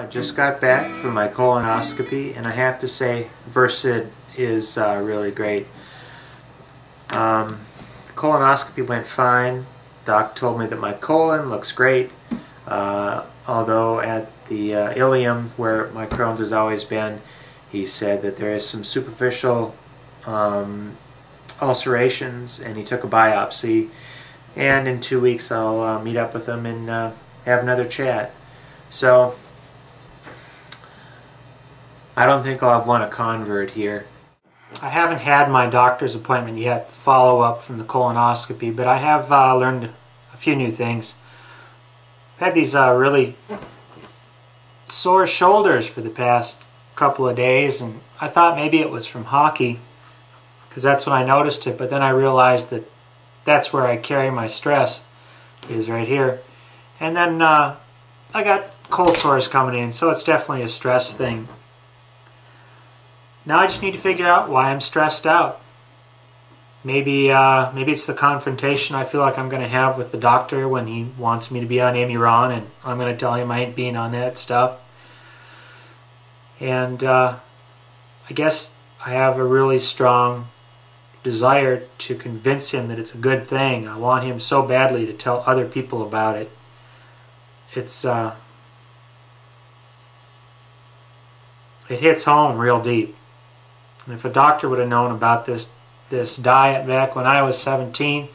I just got back from my colonoscopy, and I have to say Versed is really great. The colonoscopy went fine. Doc told me that my colon looks great, although at the ileum, where my Crohn's has always been, he said that there is some superficial ulcerations, and he took a biopsy, and in 2 weeks I'll meet up with him and have another chat. So I don't think I'll have won a convert here. I haven't had my doctor's appointment yet, follow up from the colonoscopy, but I have learned a few new things. I've had these really sore shoulders for the past couple of days, and I thought maybe it was from hockey, because that's when I noticed it, but then I realized that that's where I carry my stress, is right here. And then I got cold sores coming in, so it's definitely a stress thing. Now I just need to figure out why I'm stressed out. Maybe it's the confrontation I feel like I'm going to have with the doctor when he wants me to be on Amiron, and I'm going to tell him I ain't being on that stuff. And I guess I have a really strong desire to convince him that it's a good thing. I want him so badly to tell other people about it. It hits home real deep. And if a doctor would have known about this diet back when I was 17,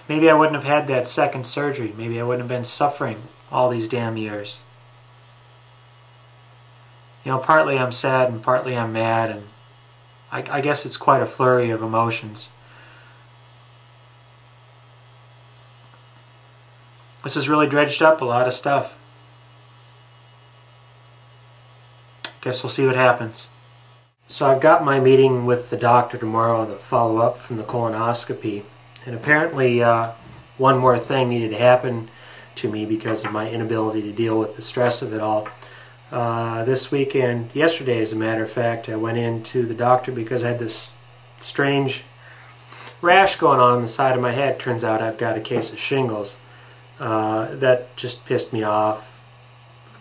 maybe I wouldn't have had that second surgery. Maybe I wouldn't have been suffering all these damn years. You know, partly I'm sad and partly I'm mad, and I guess it's quite a flurry of emotions. This has really dredged up a lot of stuff. Guess we'll see what happens. So I've got my meeting with the doctor tomorrow, the follow-up from the colonoscopy, and apparently one more thing needed to happen to me because of my inability to deal with the stress of it all. This weekend, yesterday as a matter of fact, I went in to the doctor because I had this strange rash going on the side of my head. Turns out I've got a case of shingles. That just pissed me off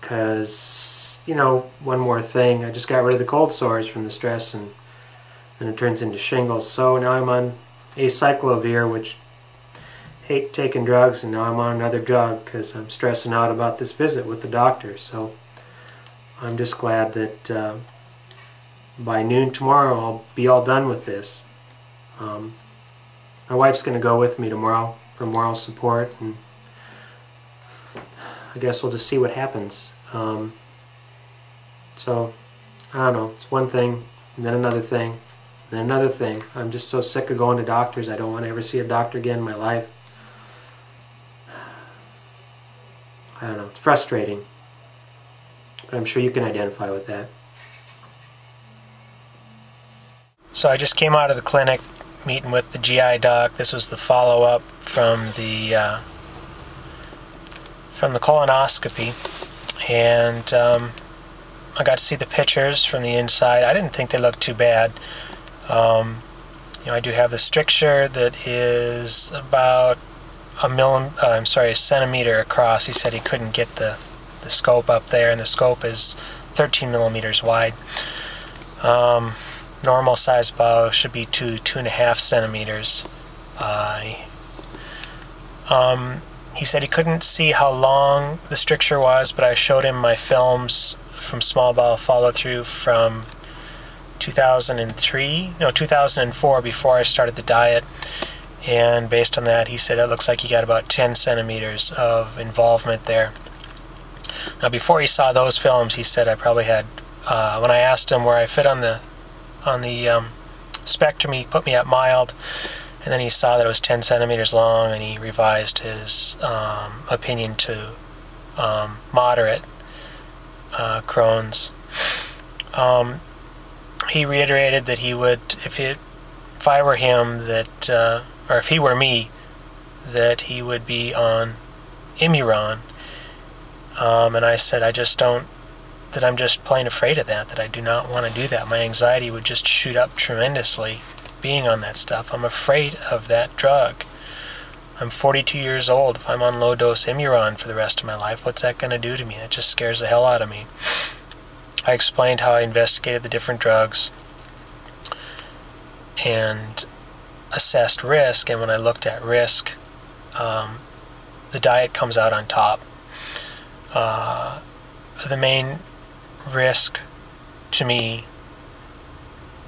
because, you know, one more thing, I just got rid of the cold sores from the stress, and it turns into shingles. So now I'm on acyclovir, which hate taking drugs, and now I'm on another drug because I'm stressing out about this visit with the doctor. So I'm just glad that by noon tomorrow I'll be all done with this. My wife's going to go with me tomorrow for moral support, and I guess we'll just see what happens. So, I don't know, it's one thing, and then another thing, and then another thing. I'm just so sick of going to doctors. I don't want to ever see a doctor again in my life. I don't know, it's frustrating. But I'm sure you can identify with that. So I just came out of the clinic, meeting with the GI doc. This was the follow-up from the colonoscopy, and I got to see the pictures from the inside. I didn't think they looked too bad. You know, I do have the stricture that is about a centimeter across. He said he couldn't get the scope up there, and the scope is 13 millimeters wide. Normal size bow should be 2.5 centimeters. He said he couldn't see how long the stricture was, but I showed him my films from small bowel follow-through from 2004, before I started the diet, and based on that he said it looks like you got about 10 centimeters of involvement there. Now before he saw those films, he said I probably had, when I asked him where I fit on the spectrum, he put me at mild, and then he saw that it was 10 centimeters long, and he revised his opinion to moderate Crohn's. He reiterated that he would, if I were him, that or if he were me, that he would be on Amiron. And I said I just don't, that I'm just plain afraid of that I do not want to do that. My anxiety would just shoot up tremendously being on that stuff. I'm afraid of that drug. I'm 42 years old. If I'm on low-dose Imuron for the rest of my life, what's that going to do to me? It just scares the hell out of me. I explained how I investigated the different drugs and assessed risk, and when I looked at risk, the diet comes out on top. The main risk to me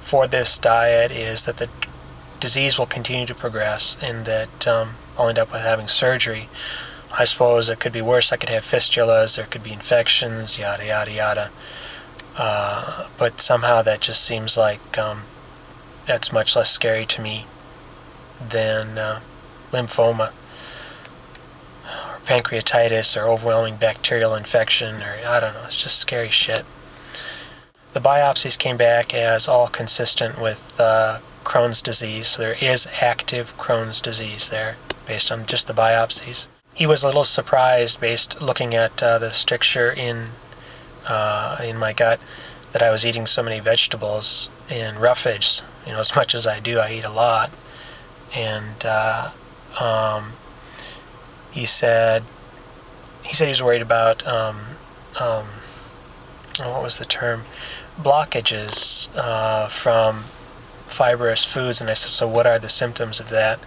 for this diet is that the disease will continue to progress and that I'll end up with having surgery. I suppose it could be worse. I could have fistulas, there could be infections, yada yada yada. But somehow that just seems like that's much less scary to me than lymphoma or pancreatitis or overwhelming bacterial infection, or I don't know, it's just scary shit. The biopsies came back as all consistent with Crohn's disease, so there is active Crohn's disease there based on just the biopsies. He was a little surprised, based looking at the stricture in my gut, that I was eating so many vegetables and roughage. You know, as much as I do, I eat a lot. And he said he was worried about what was the term? Blockages from fibrous foods. And I said, so what are the symptoms of that?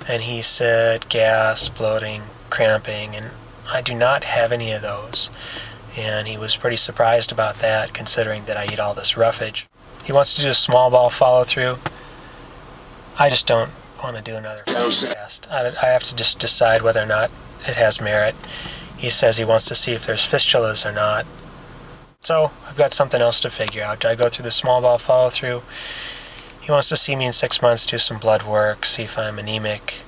And he said gas, bloating, cramping, and I do not have any of those. And he was pretty surprised about that, considering that I eat all this roughage. He wants to do a small bowel follow-through. I just don't want to do another test. I have to just decide whether or not it has merit. He says he wants to see if there's fistulas or not. So I've got something else to figure out. Do I go through the small bowel follow-through? He wants to see me in 6 months, do some blood work, see if I'm anemic.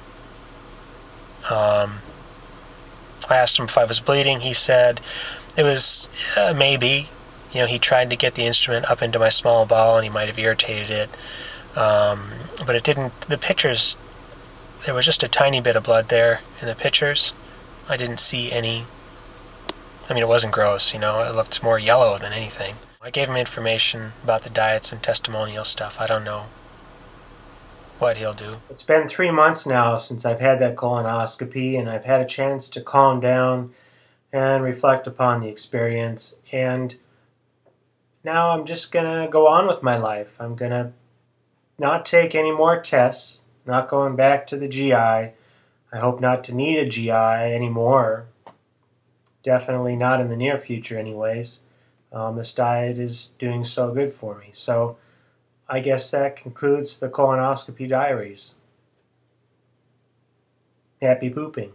I asked him if I was bleeding. He said it was maybe. You know, he tried to get the instrument up into my small bowel and he might have irritated it. But it didn't. The pictures, there was just a tiny bit of blood there in the pictures. I didn't see any. I mean, it wasn't gross, you know, it looked more yellow than anything. I gave him information about the diets and testimonial stuff. I don't know what he'll do. It's been 3 months now since I've had that colonoscopy, and I've had a chance to calm down and reflect upon the experience. And now I'm just going to go on with my life. I'm going to not take any more tests, not going back to the GI. I hope not to need a GI anymore. Definitely not in the near future anyways. This diet is doing so good for me. So I guess that concludes the Colonoscopy Diaries. Happy pooping.